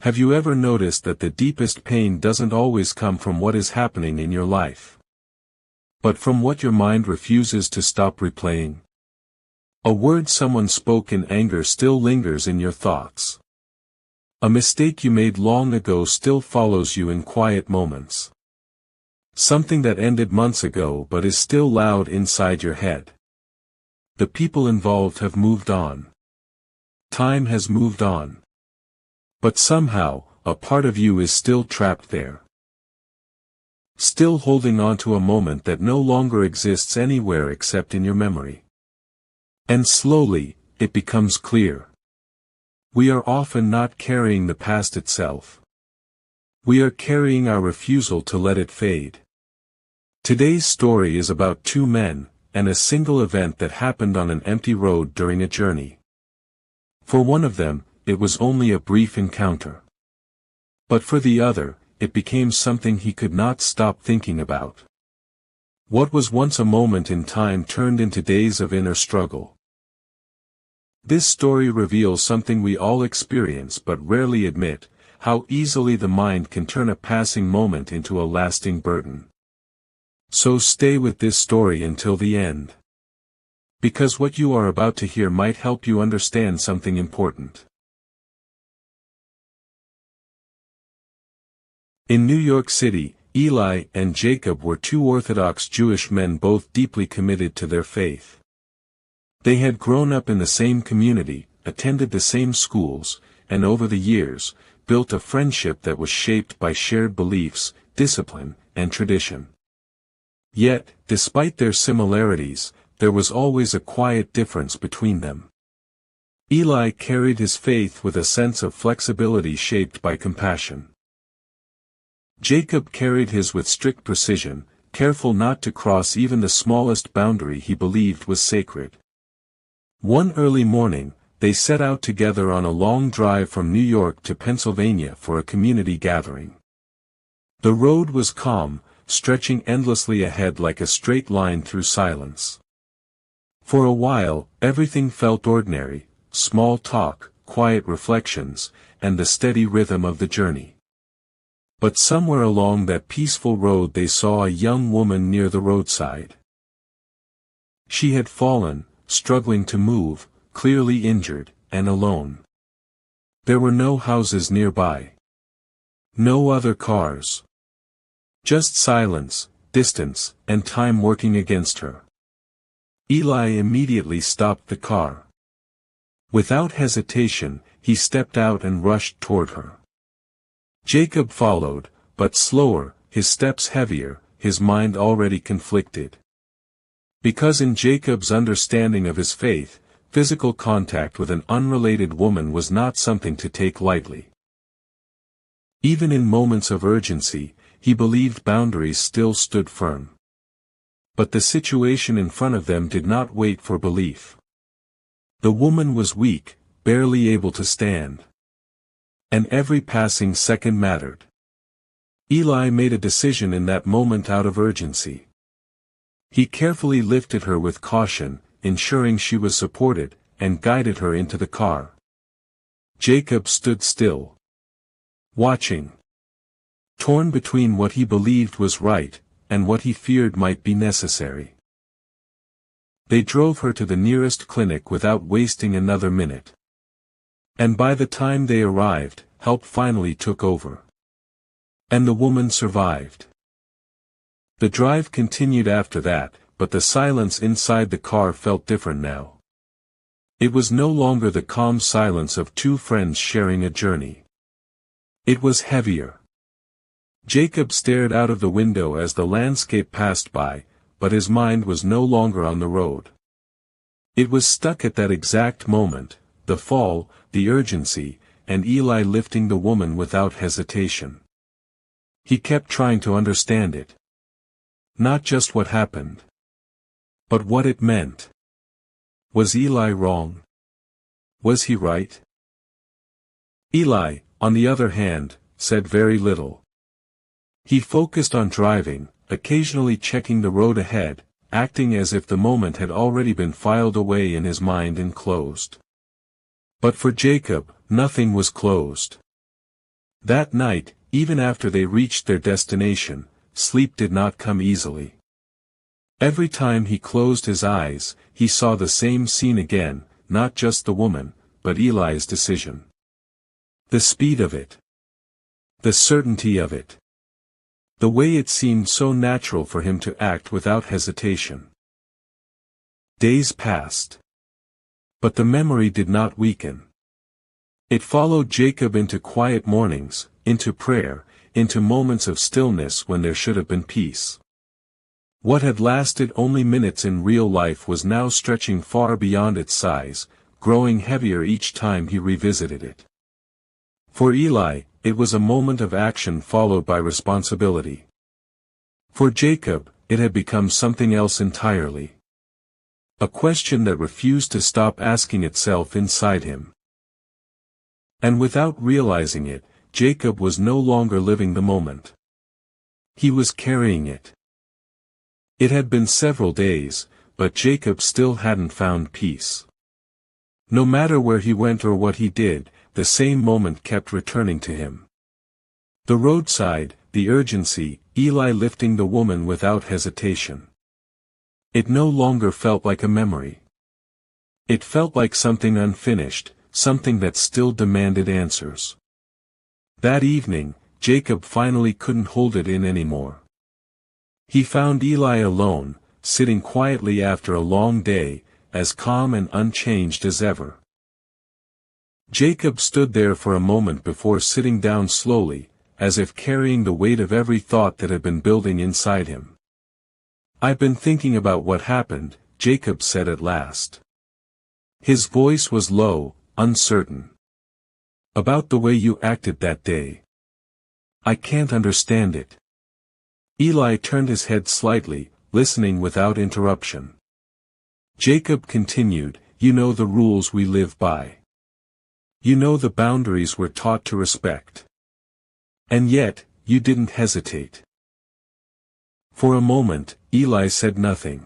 Have you ever noticed that the deepest pain doesn't always come from what is happening in your life, but from what your mind refuses to stop replaying? A word someone spoke in anger still lingers in your thoughts. A mistake you made long ago still follows you in quiet moments. Something that ended months ago but is still loud inside your head. The people involved have moved on. Time has moved on. But somehow, a part of you is still trapped there. Still holding on to a moment that no longer exists anywhere except in your memory. And slowly, it becomes clear. We are often not carrying the past itself. We are carrying our refusal to let it fade. Today's story is about two men, and a single event that happened on an empty road during a journey. For one of them, it was only a brief encounter. But for the other, it became something he could not stop thinking about. What was once a moment in time turned into days of inner struggle. This story reveals something we all experience but rarely admit, how easily the mind can turn a passing moment into a lasting burden. So stay with this story until the end. Because what you are about to hear might help you understand something important. In New York City, Eli and Jacob were two Orthodox Jewish men both deeply committed to their faith. They had grown up in the same community, attended the same schools, and over the years, built a friendship that was shaped by shared beliefs, discipline, and tradition. Yet, despite their similarities, there was always a quiet difference between them. Eli carried his faith with a sense of flexibility shaped by compassion. Jacob carried his with strict precision, careful not to cross even the smallest boundary he believed was sacred. One early morning, they set out together on a long drive from New York to Pennsylvania for a community gathering. The road was calm, stretching endlessly ahead like a straight line through silence. For a while, everything felt ordinary, small talk, quiet reflections, and the steady rhythm of the journey. But somewhere along that peaceful road they saw a young woman near the roadside. She had fallen, struggling to move, clearly injured, and alone. There were no houses nearby. No other cars. Just silence, distance, and time working against her. Eli immediately stopped the car. Without hesitation, he stepped out and rushed toward her. Jacob followed, but slower, his steps heavier, his mind already conflicted. Because in Jacob's understanding of his faith, physical contact with an unrelated woman was not something to take lightly. Even in moments of urgency, he believed boundaries still stood firm. But the situation in front of them did not wait for belief. The woman was weak, barely able to stand. And every passing second mattered. Eli made a decision in that moment out of urgency. He carefully lifted her with caution, ensuring she was supported, and guided her into the car. Jacob stood still, watching. Torn between what he believed was right, and what he feared might be necessary. They drove her to the nearest clinic without wasting another minute. And by the time they arrived, help finally took over. And the woman survived. The drive continued after that, but the silence inside the car felt different now. It was no longer the calm silence of two friends sharing a journey. It was heavier. Jacob stared out of the window as the landscape passed by, but his mind was no longer on the road. It was stuck at that exact moment, the fall, the urgency, and Eli lifting the woman without hesitation. He kept trying to understand it. Not just what happened, but what it meant. Was Eli wrong? Was he right? Eli, on the other hand, said very little. He focused on driving, occasionally checking the road ahead, acting as if the moment had already been filed away in his mind and closed. But for Jacob, nothing was closed. That night, even after they reached their destination, sleep did not come easily. Every time he closed his eyes, he saw the same scene again, not just the woman, but Eli's decision. The speed of it. The certainty of it. The way it seemed so natural for him to act without hesitation. Days passed. But the memory did not weaken. It followed Jacob into quiet mornings, into prayer, into moments of stillness when there should have been peace. What had lasted only minutes in real life was now stretching far beyond its size, growing heavier each time he revisited it. For Eli, it was a moment of action followed by responsibility. For Jacob, it had become something else entirely. A question that refused to stop asking itself inside him. And without realizing it, Jacob was no longer living the moment. He was carrying it. It had been several days, but Jacob still hadn't found peace. No matter where he went or what he did, the same moment kept returning to him. The roadside, the urgency, Eli lifting the woman without hesitation. It no longer felt like a memory. It felt like something unfinished, something that still demanded answers. That evening, Jacob finally couldn't hold it in anymore. He found Eli alone, sitting quietly after a long day, as calm and unchanged as ever. Jacob stood there for a moment before sitting down slowly, as if carrying the weight of every thought that had been building inside him. "I've been thinking about what happened," Jacob said at last. His voice was low, uncertain. "About the way you acted that day. I can't understand it." Eli turned his head slightly, listening without interruption. Jacob continued, "You know the rules we live by. You know the boundaries we're taught to respect. And yet, you didn't hesitate." For a moment, Eli said nothing.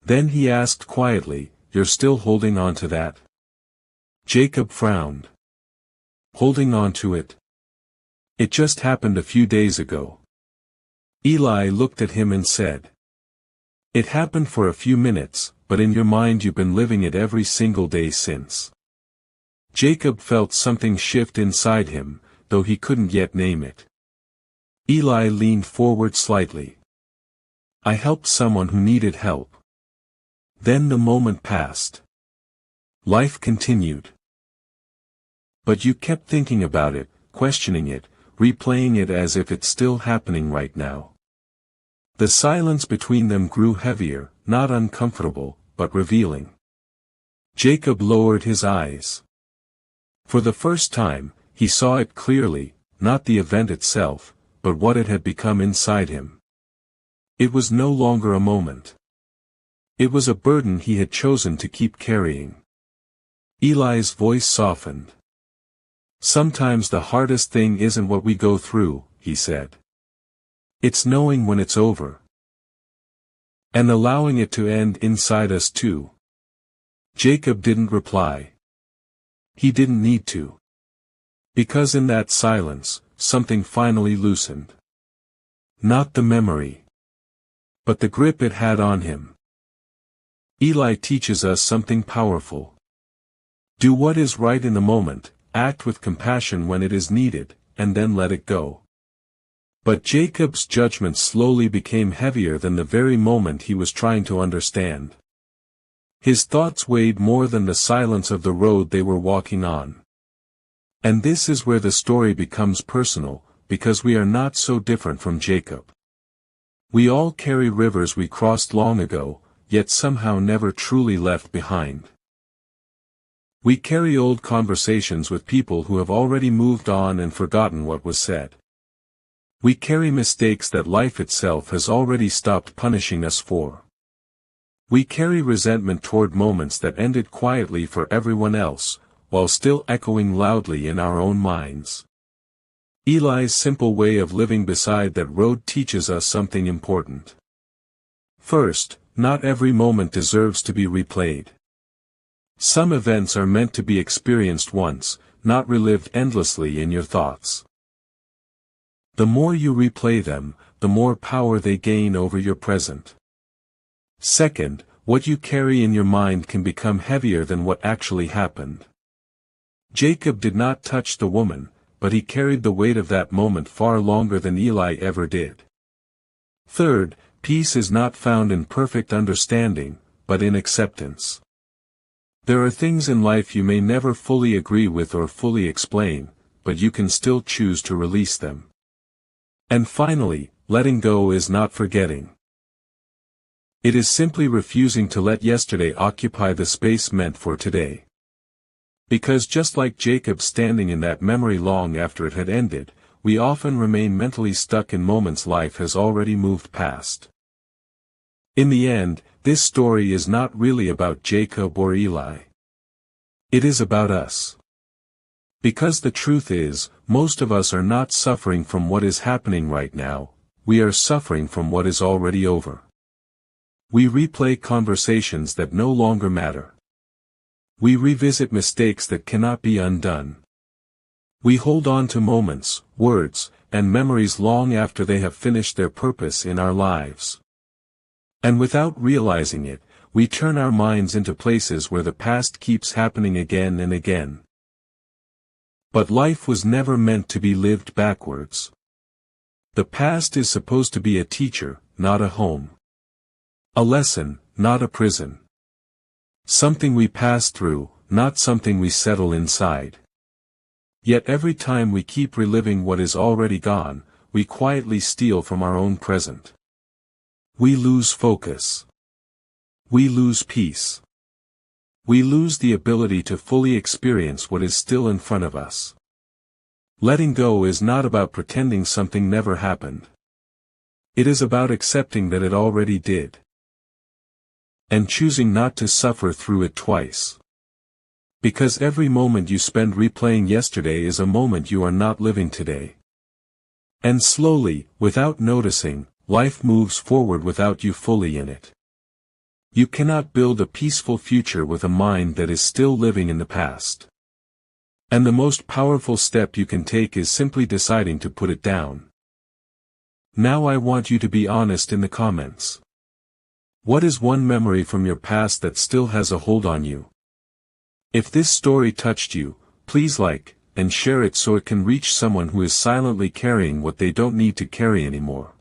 Then he asked quietly, "You're still holding on to that?" Jacob frowned. "Holding on to it? It just happened a few days ago." Eli looked at him and said, "It happened for a few minutes, but in your mind you've been living it every single day since." Jacob felt something shift inside him, though he couldn't yet name it. Eli leaned forward slightly. "I helped someone who needed help. Then the moment passed. Life continued. But you kept thinking about it, questioning it, replaying it as if it's still happening right now." The silence between them grew heavier, not uncomfortable, but revealing. Jacob lowered his eyes. For the first time, he saw it clearly, not the event itself, but what it had become inside him. It was no longer a moment. It was a burden he had chosen to keep carrying. Eli's voice softened. "Sometimes the hardest thing isn't what we go through," he said. "It's knowing when it's over. And allowing it to end inside us too." Jacob didn't reply. He didn't need to. Because in that silence, something finally loosened. Not the memory, but the grip it had on him. Eli teaches us something powerful. Do what is right in the moment, act with compassion when it is needed, and then let it go. But Jacob's judgment slowly became heavier than the very moment he was trying to understand. His thoughts weighed more than the silence of the road they were walking on. And this is where the story becomes personal, because we are not so different from Jacob. We all carry rivers we crossed long ago, yet somehow never truly left behind. We carry old conversations with people who have already moved on and forgotten what was said. We carry mistakes that life itself has already stopped punishing us for. We carry resentment toward moments that ended quietly for everyone else, while still echoing loudly in our own minds. Eli's simple way of living beside that road teaches us something important. First, not every moment deserves to be replayed. Some events are meant to be experienced once, not relived endlessly in your thoughts. The more you replay them, the more power they gain over your present. Second, what you carry in your mind can become heavier than what actually happened. Jacob did not touch the woman, but he carried the weight of that moment far longer than Eli ever did. Third, peace is not found in perfect understanding, but in acceptance. There are things in life you may never fully agree with or fully explain, but you can still choose to release them. And finally, letting go is not forgetting. It is simply refusing to let yesterday occupy the space meant for today. Because just like Jacob standing in that memory long after it had ended, we often remain mentally stuck in moments life has already moved past. In the end, this story is not really about Jacob or Eli. It is about us. Because the truth is, most of us are not suffering from what is happening right now, we are suffering from what is already over. We replay conversations that no longer matter. We revisit mistakes that cannot be undone. We hold on to moments, words, and memories long after they have finished their purpose in our lives. And without realizing it, we turn our minds into places where the past keeps happening again and again. But life was never meant to be lived backwards. The past is supposed to be a teacher, not a home. A lesson, not a prison. Something we pass through, not something we settle inside. Yet every time we keep reliving what is already gone, we quietly steal from our own present. We lose focus. We lose peace. We lose the ability to fully experience what is still in front of us. Letting go is not about pretending something never happened. It is about accepting that it already did. And choosing not to suffer through it twice. Because every moment you spend replaying yesterday is a moment you are not living today. And slowly, without noticing, life moves forward without you fully in it. You cannot build a peaceful future with a mind that is still living in the past. And the most powerful step you can take is simply deciding to put it down. Now I want you to be honest in the comments. What is one memory from your past that still has a hold on you? If this story touched you, please like and share it so it can reach someone who is silently carrying what they don't need to carry anymore.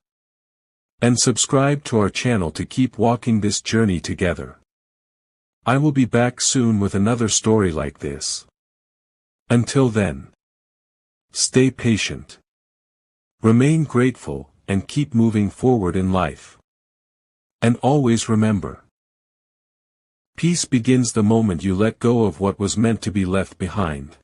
And subscribe to our channel to keep walking this journey together. I will be back soon with another story like this. Until then, stay patient. Remain grateful, and keep moving forward in life. And always remember, peace begins the moment you let go of what was meant to be left behind.